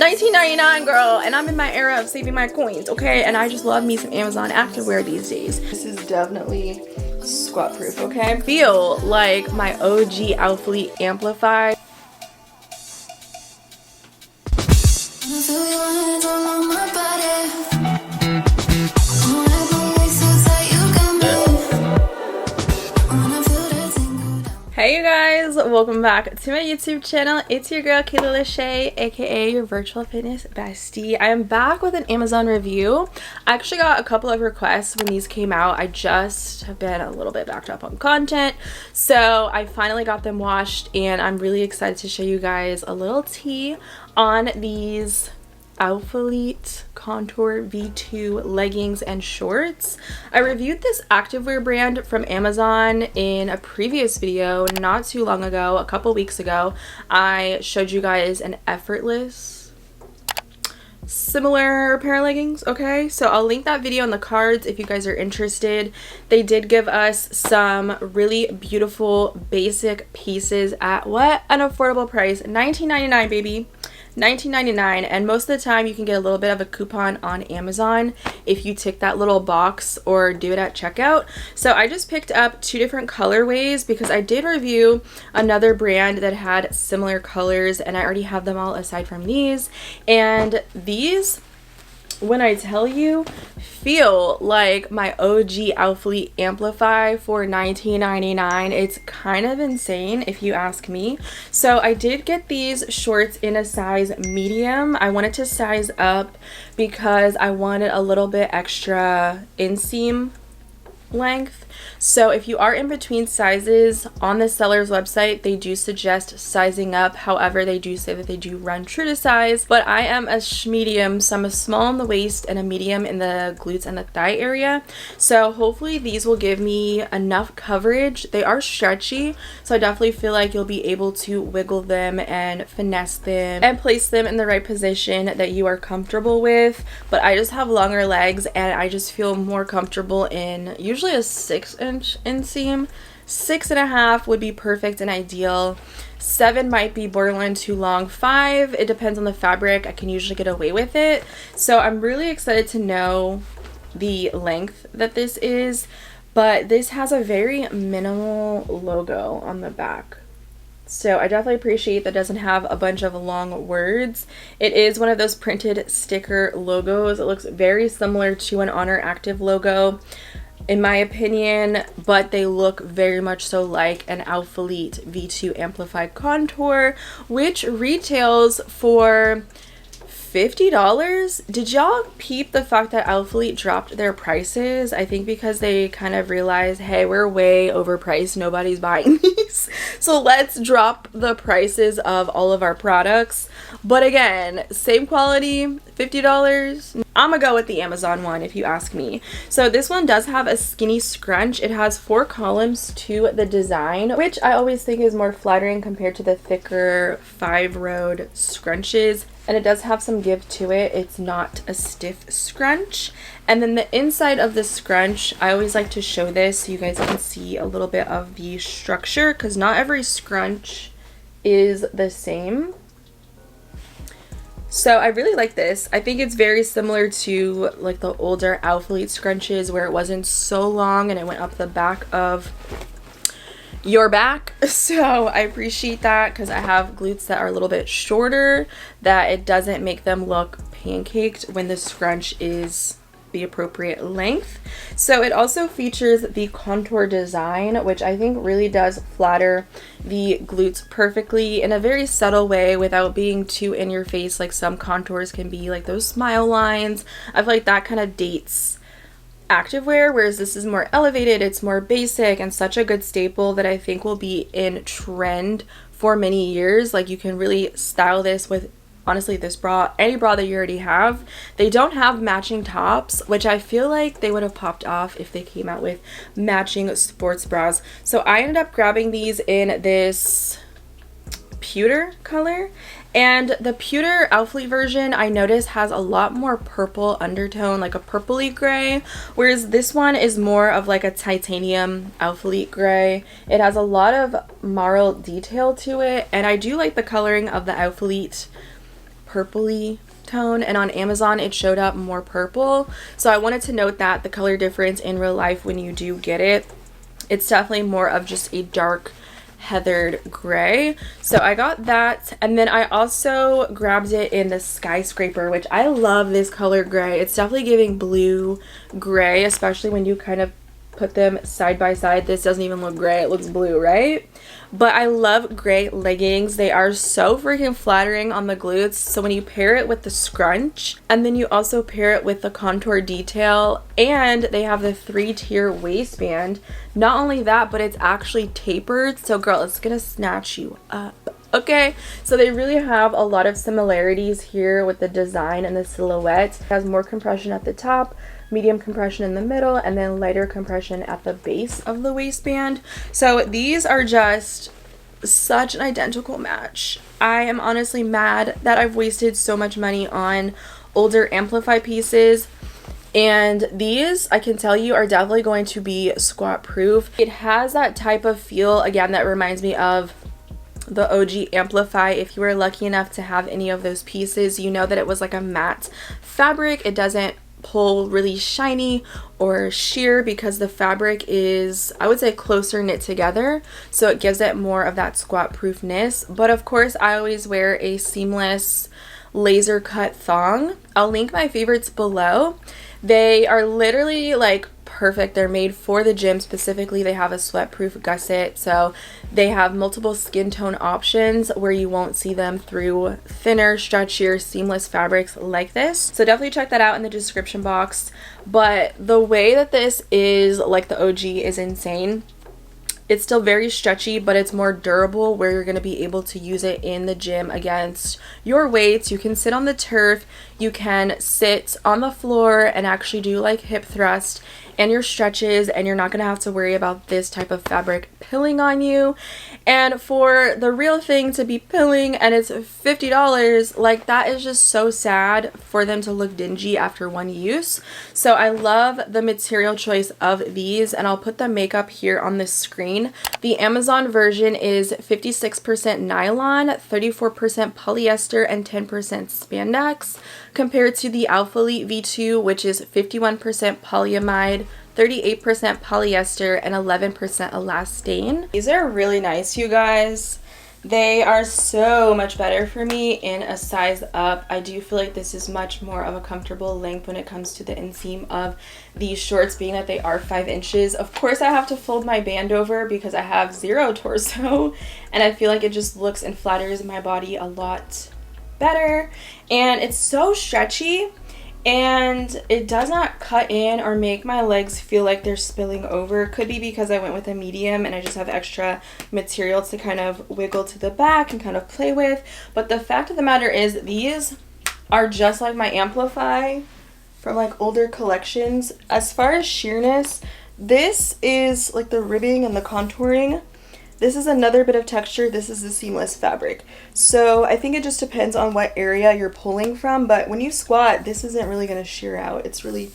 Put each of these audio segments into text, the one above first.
$19.99, girl, and I'm in my era of saving my coins, okay? And I just love me some Amazon activewear these days. This is definitely squat proof, okay? I feel like my OG ALPHALETE Amplify. Hey you guys, welcome back to my YouTube channel. It's your girl Kayla Lachey, aka your virtual fitness bestie. I am back with an Amazon review. I actually got a couple of requests when these came out. I just have been a little bit backed up on content, so I finally got them washed and I'm really excited to show you guys a little tea on these ALPHALETE Contour V2 leggings and shorts. I reviewed this activewear brand from Amazon in a previous video not too long ago, a couple weeks ago. I showed you guys an effortless similar pair of leggings, okay? So I'll link that video in the cards if you guys are interested. They did give us some really beautiful basic pieces at what an affordable price, $19.99, baby. $19.99, and most of the time you can get a little bit of a coupon on Amazon if you tick that little box or do it at checkout. So I just picked up two different colorways because I did review another brand that had similar colors and I already have them all aside from these, and these, when I tell you, feel like my OG ALPHALETE Amplify for $19.99. It's kind of insane if you ask me. So I did get these shorts in a size medium. I wanted to size up because I wanted a little bit extra inseam length. So if you are in between sizes, on the seller's website they do suggest sizing up. However, they do say that they do run true to size, but I am a medium, so I'm a small in the waist and a medium in the glutes and the thigh area. So hopefully these will give me enough coverage. They are stretchy, so I definitely feel like you'll be able to wiggle them and finesse them and place them in the right position that you are comfortable with. But I just have longer legs and I just feel more comfortable in usually a 6-inch inseam. 6.5 would be perfect and ideal. 7 might be borderline too long. 5, it depends on the fabric. I can usually get away with it. So I'm really excited to know the length that this is, but this has a very minimal logo on the back. So I definitely appreciate that it doesn't have a bunch of long words. It is one of those printed sticker logos. It looks very similar to an Honor Active logo, in my opinion, but they look very much so like an ALPHALETE V2 Amplify Contour, which retails for $50. Did y'all peep the fact that ALPHALETE dropped their prices? I think because they kind of realized, hey, we're way overpriced, nobody's buying these, so let's drop the prices of all of our products. But again, same quality, $50. I'm gonna go with the Amazon one if you ask me. So this one does have a skinny scrunch. It has 4 columns to the design, which I always think is more flattering compared to the thicker 5-road scrunches. And it does have some give to it. It's not a stiff scrunch. And then the inside of the scrunch, I always like to show this so you guys can see a little bit of the structure, because not every scrunch is the same. So I really like this. I think it's very similar to like the older ALPHALETE scrunches where it wasn't so long and it went up the back of your back. So I appreciate that because I have glutes that are a little bit shorter, that it doesn't make them look pancaked when the scrunch is the appropriate length. So it also features the contour design, which I think really does flatter the glutes perfectly in a very subtle way without being too in your face like some contours can be, like those smile lines. I feel like that kind of dates activewear, whereas this is more elevated, it's more basic, and such a good staple that I think will be in trend for many years. Like you can really style this with, honestly, this bra, any bra that you already have. They don't have matching tops, which I feel like they would have popped off if they came out with matching sports bras. So I ended up grabbing these in this pewter color, and the pewter ALPHALETE version I noticed has a lot more purple undertone, like a purpley gray, whereas this one is more of like a titanium ALPHALETE gray. It has a lot of marl detail to it, and I do like the coloring of the ALPHALETE purpley tone, and on Amazon it showed up more purple. So I wanted to note that the color difference in real life when you do get it, it's definitely more of just a dark heathered gray. So I got that, and then I also grabbed it in the skyscraper, which I love this color gray. It's definitely giving blue gray, especially when you kind of put them side by side. This doesn't even look gray, it looks blue, right? But I love gray leggings. They are so freaking flattering on the glutes. So when you pair it with the scrunch, and then you also pair it with the contour detail, and they have the 3-tier waistband. Not only that, but it's actually tapered. So girl, it's gonna snatch you up. Okay, so they really have a lot of similarities here with the design and the silhouette. It has more compression at the top, medium compression in the middle, and then lighter compression at the base of the waistband. So these are just such an identical match. I am honestly mad that I've wasted so much money on older Amplify pieces. And these, I can tell you, are definitely going to be squat proof. It has that type of feel, again, that reminds me of the OG Amplify. If you were lucky enough to have any of those pieces, you know that it was like a matte fabric. It doesn't pull really shiny or sheer because the fabric is, I would say, closer knit together, so it gives it more of that squat proofness. But of course, I always wear a seamless laser cut thong. I'll link my favorites below. They are literally like perfect. They're made for the gym specifically. They have a sweat proof gusset, so they have multiple skin tone options where you won't see them through thinner, stretchier, seamless fabrics like this. So definitely check that out in the description box. But the way that this is like the OG is insane. It's still very stretchy, but it's more durable where you're going to be able to use it in the gym against your weights. You can sit on the turf, you can sit on the floor and actually do like hip thrust and your stretches, and you're not going to have to worry about this type of fabric pilling on you. And for the real thing to be pilling and it's $50, like that is just so sad for them to look dingy after one use. So I love the material choice of these, and I'll put the makeup here on the screen. The Amazon version is 56% nylon, 34% polyester, and 10% spandex, compared to the ALPHALETE V2, which is 51% polyamide, 38% polyester, and 11% elastane. These are really nice, you guys. They are so much better for me in a size up. I do feel like this is much more of a comfortable length when it comes to the inseam of these shorts, being that they are 5 inches. Of course, I have to fold my band over because I have 0 torso, and I feel like it just looks and flatters my body a lot better. And it's so stretchy, and it does not cut in or make my legs feel like they're spilling over. Could be because I went with a medium and I just have extra material to kind of wiggle to the back and kind of play with. But the fact of the matter is, these are just like my Amplify from like older collections. As far as sheerness, this is like the ribbing and the contouring. This is another bit of texture. This is the seamless fabric. So I think it just depends on what area you're pulling from, but when you squat, this isn't really going to shear out. It's really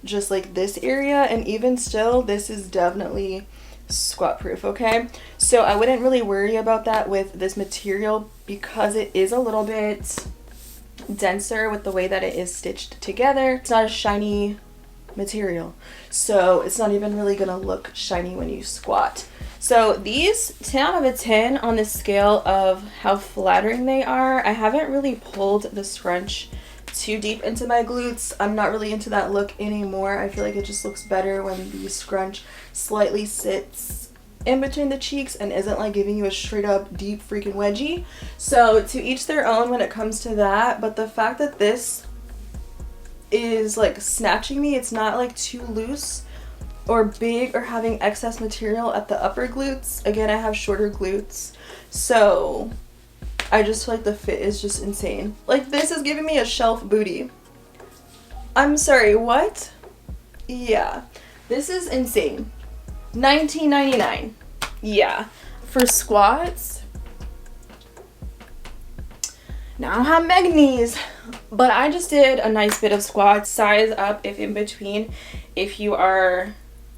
just like this area, and even still, this is definitely squat proof, okay? So I wouldn't really worry about that with this material because it is a little bit denser with the way that it is stitched together. It's not a shiny material, so it's not even really going to look shiny when you squat. So these, 10 out of 10 on the scale of how flattering they are. I haven't really pulled the scrunch too deep into my glutes. I'm not really into that look anymore. I feel like it just looks better when the scrunch slightly sits in between the cheeks and isn't like giving you a straight up deep freaking wedgie. So to each their own when it comes to that, but the fact that this is like snatching me, it's not like too loose or big or having excess material at the upper glutes. Again, I have shorter glutes, so I just feel like the fit is just insane. Like, this is giving me a shelf booty. I'm sorry, what? Yeah, this is insane. $19.99. Yeah. For squats, now I don't have mega knees, but I just did a nice bit of squats. Size up if in between, if you are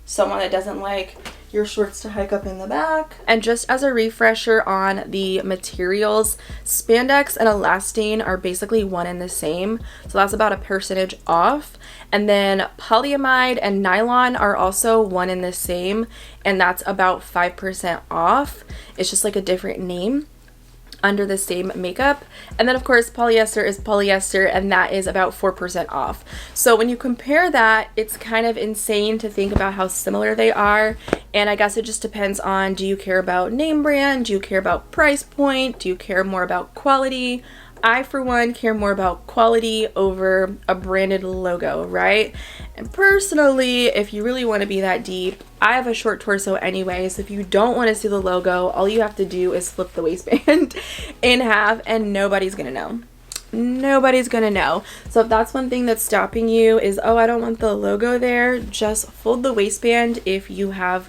someone that doesn't like your shorts to hike up in the back. And just as a refresher on the materials, spandex and elastane are basically one and the same, so that's about a percentage off. And then polyamide and nylon are also one and the same, and that's about 5% off. It's just like a different name under the same makeup. And then of course polyester is polyester, and that is about 4% off. So when you compare that, it's kind of insane to think about how similar they are. And I guess it just depends on, do you care about name brand, do you care about price point, do you care more about quality? I, for one, care more about quality over a branded logo, right? And personally, if you really want to be that deep, I have a short torso anyway, so if you don't want to see the logo, all you have to do is flip the waistband in half, and nobody's gonna know. Nobody's gonna know. So if that's one thing that's stopping you is, oh, I don't want the logo there, just fold the waistband if you have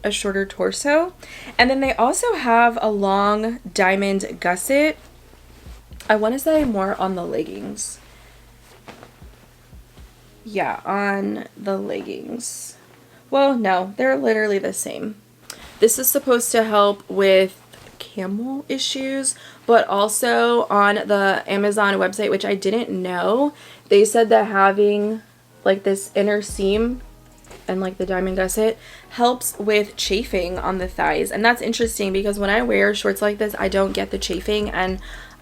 a shorter torso. And then they also have a long diamond gusset. I want to say more on the leggings. Yeah, on the leggings. Well, no, they're literally the same. This is supposed to help with camel issues, but also on the Amazon website, which I didn't know, they said that having like this inner seam and like the diamond gusset helps with chafing on the thighs. And that's interesting because when I wear shorts like this, I don't get the chafing, and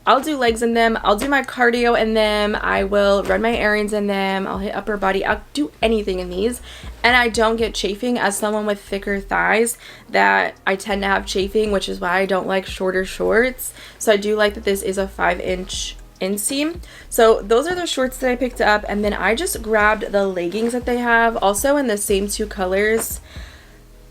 I'll do legs in them, I'll do my cardio in them, I will run my errands in them, I'll hit upper body, I'll do anything in these, and I don't get chafing. As someone with thicker thighs, that I tend to have chafing, which is why I don't like shorter shorts. So I do like that this is a 5-inch inseam. So those are the shorts that I picked up, and then I just grabbed the leggings that they have, also in the same two colors,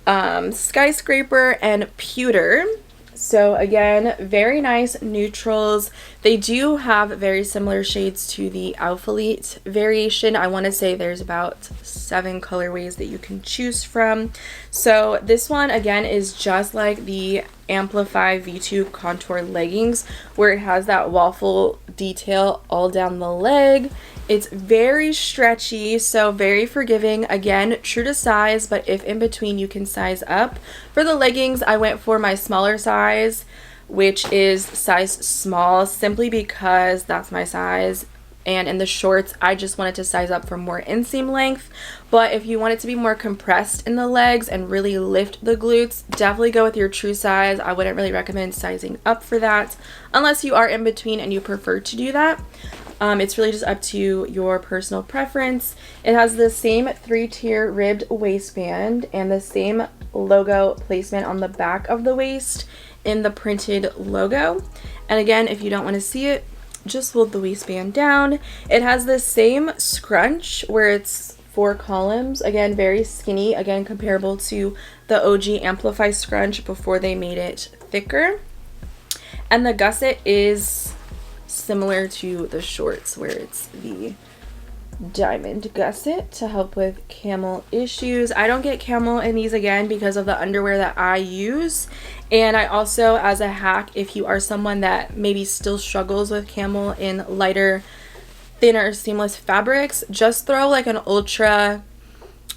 Skyscraper and Pewter. So again, very nice neutrals. They do have very similar shades to the ALPHALETE variation. I want to say there's about 7 colorways that you can choose from. So this one again is just like the Amplify V2 contour leggings, where it has that waffle detail all down the leg. It's very stretchy, so very forgiving. Again, true to size, but if in between, you can size up. For the leggings, I went for my smaller size, which is size small, simply because that's my size. And in the shorts, I just wanted to size up for more inseam length. But if you want it to be more compressed in the legs and really lift the glutes, definitely go with your true size. I wouldn't really recommend sizing up for that unless you are in between and you prefer to do that. It's really just up to your personal preference. It has the same 3-tier ribbed waistband and the same logo placement on the back of the waist in the printed logo. And again, if you don't want to see it, just fold the waistband down. It has the same scrunch where it's 4 columns. Again, very skinny. Again, comparable to the OG Amplify scrunch before they made it thicker. And the gusset is similar to the shorts, where it's the diamond gusset to help with camel issues. I don't get camel in these, again, because of the underwear that I use. And I also, as a hack, if you are someone that maybe still struggles with camel in lighter, thinner, seamless fabrics, just throw like an ultra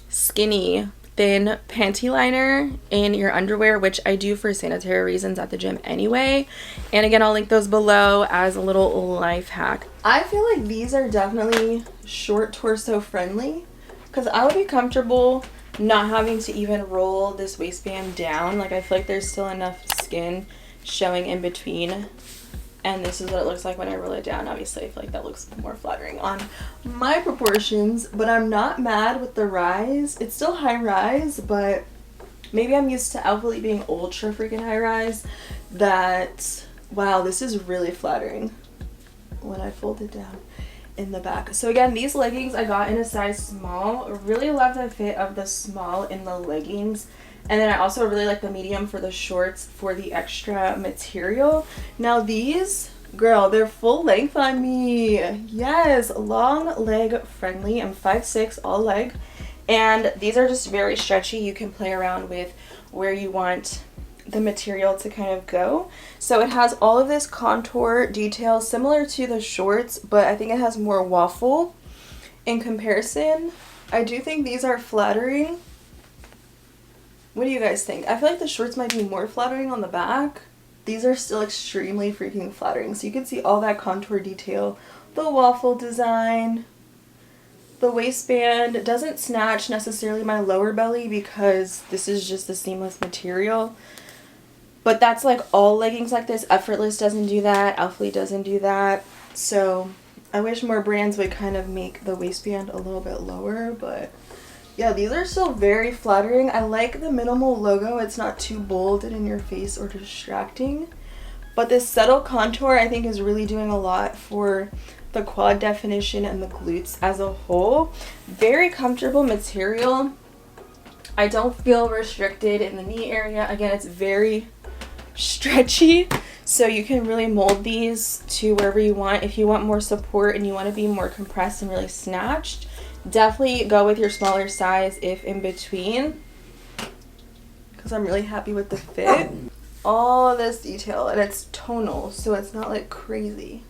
skinny thin panty liner in your underwear, which I do for sanitary reasons at the gym anyway. And again, I'll link those below as a little life hack. I feel like these are definitely short torso friendly, because I would be comfortable not having to even roll this waistband down. Like, I feel like there's still enough skin showing in between. And this is what it looks like when I roll it down. Obviously, I feel like that looks more flattering on my proportions, but I'm not mad with the rise. It's still high rise, but maybe I'm used to ALPHALETE being ultra freaking high rise. That, wow, this is really flattering when I fold it down in the back. So again, these leggings I got in a size small. Really love the fit of the small in the leggings. And then I also really like the medium for the shorts for the extra material. Now these, girl, they're full length on me. Yes, long leg friendly. I'm 5'6", all leg. And these are just very stretchy. You can play around with where you want the material to kind of go. So it has all of this contour detail similar to the shorts, but I think it has more waffle in comparison. I do think these are flattering. What do you guys think? I feel like the shorts might be more flattering on the back. These are still extremely freaking flattering. So you can see all that contour detail, the waffle design. The waistband doesn't snatch necessarily my lower belly because this is just the seamless material. But that's like all leggings like this. Effortless doesn't do that. ALPHALETE doesn't do that. So I wish more brands would kind of make the waistband a little bit lower. But yeah, these are still very flattering. I like the minimal logo. It's not too bold and in your face or distracting. But this subtle contour I think is really doing a lot for the quad definition and the glutes as a whole. Very comfortable material. I don't feel restricted in the knee area. Again, it's very stretchy, so you can really mold these to wherever you want. If you want more support and you want to be more compressed and really snatched, definitely go with your smaller size if in between, because I'm really happy with the fit. All of this detail, and it's tonal, so it's not like crazy.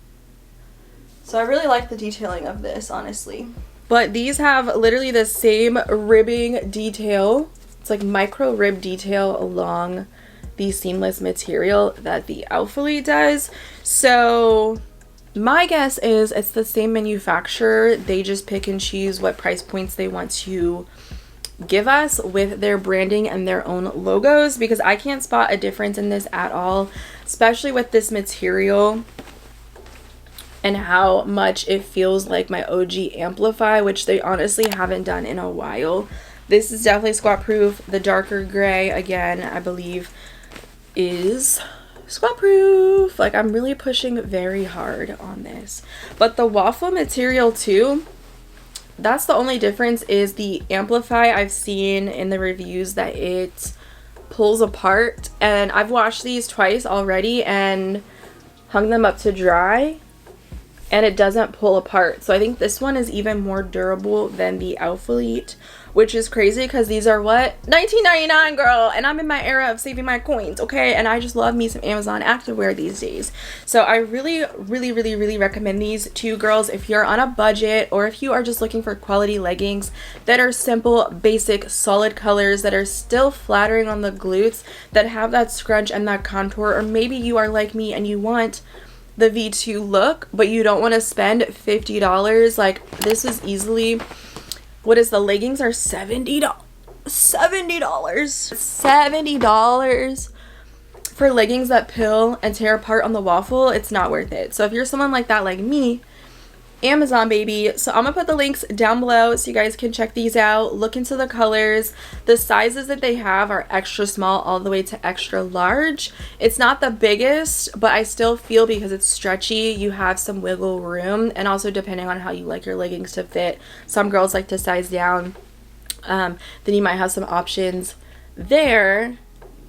So I really like the detailing of this, honestly. But these have literally the same ribbing detail. It's like micro rib detail along the seamless material that the ALPHALETE does. So my guess is it's the same manufacturer. They just pick and choose what price points they want to give us with their branding and their own logos, because I can't spot a difference in this at all, especially with this material and how much it feels like my OG Amplify, which they honestly haven't done in a while. This is definitely squat proof. The darker gray, again, I believe is squat proof. Like, I'm really pushing very hard on this. But the waffle material too, that's the only difference, is the Amplify. I've seen in the reviews that it pulls apart, and I've washed these twice already and hung them up to dry, and it doesn't pull apart. So I think this one is even more durable than the ALPHALETE, which is crazy because these are what? $19.99, girl, and I'm in my era of saving my coins, okay? And I just love me some Amazon activewear these days. So I really recommend these to you girls if you're on a budget, or if you are just looking for quality leggings that are simple, basic, solid colors that are still flattering on the glutes, that have that scrunch and that contour. Or maybe you are like me and you want the V2 look, but you don't want to spend $50. Like, this is easily, what is the leggings are $70 for leggings that pill and tear apart on the waffle. It's not worth it. So if you're someone like that, like me, Amazon baby. So I'm gonna put the links down below so you guys can check these out, look into the colors. The sizes that they have are extra small all the way to extra large. It's not the biggest, but I still feel, because it's stretchy, you have some wiggle room. And also, depending on how you like your leggings to fit, some girls like to size down, then you might have some options there.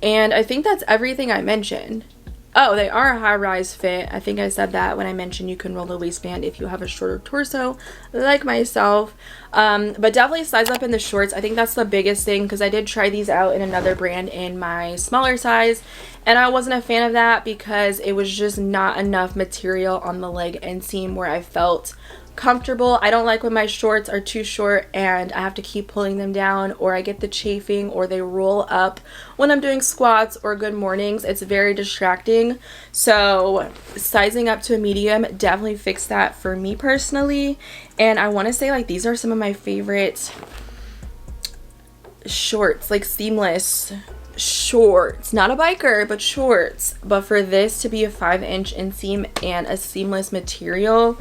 And I think that's everything I mentioned. Oh, they are a high-rise fit. I think I said that when I mentioned you can roll the waistband if you have a shorter torso like myself. But definitely size up in the shorts. I think that's the biggest thing, because I did try these out in another brand in my smaller size, and I wasn't a fan of that because it was just not enough material on the leg inseam where I felt comfortable. I don't like when my shorts are too short and I have to keep pulling them down, or I get the chafing, or they roll up when I'm doing squats or good mornings. It's very distracting. So sizing up to a medium definitely fixed that for me personally. And I want to say, like, these are some of my favorite shorts, like seamless shorts, not a biker, but shorts. But for this to be a 5-inch inseam and a seamless material,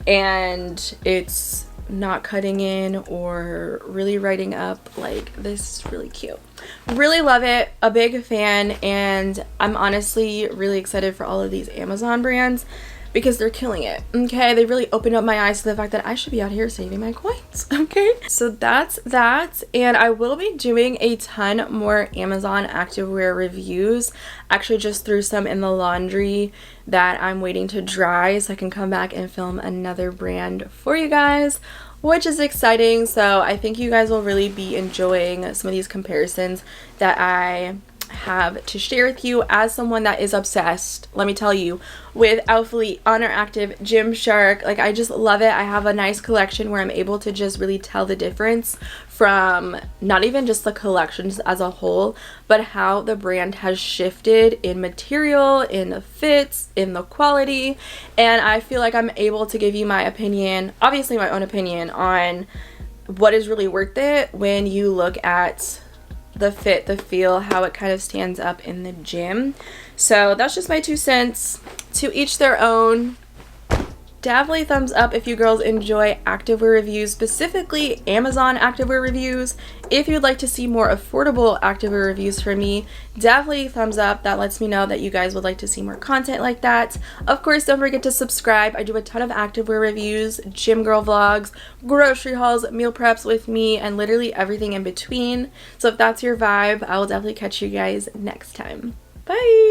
and it's not cutting in or really riding up, like, this is really cute. Really love it. A big fan. And I'm honestly really excited for all of these Amazon brands because they're killing it. Okay, they really opened up my eyes to the fact that I should be out here saving my coins. Okay, so that's that. And I will be doing a ton more Amazon activewear reviews. Actually just threw some in the laundry that I'm waiting to dry so I can come back and film another brand for you guys, which is exciting. So I think you guys will really be enjoying some of these comparisons that I have to share with you as someone that is obsessed, let me tell you, with ALPHALETE, Honor Active, Gymshark. Like, I just love it. I have a nice collection where I'm able to just really tell the difference from not even just the collections as a whole, but how the brand has shifted in material, in the fits, in the quality. And I feel like I'm able to give you my opinion, obviously my own opinion, on what is really worth it when you look at the fit, the feel, how it kind of stands up in the gym. So that's just my 2 cents. To each their own. Definitely thumbs up if you girls enjoy activewear reviews, specifically Amazon activewear reviews. If you'd like to see more affordable activewear reviews from me, definitely thumbs up. That lets me know that you guys would like to see more content like that. Of course, don't forget to subscribe. I do a ton of activewear reviews, gym girl vlogs, grocery hauls, meal preps with me, and literally everything in between. So if that's your vibe, I will definitely catch you guys next time. Bye!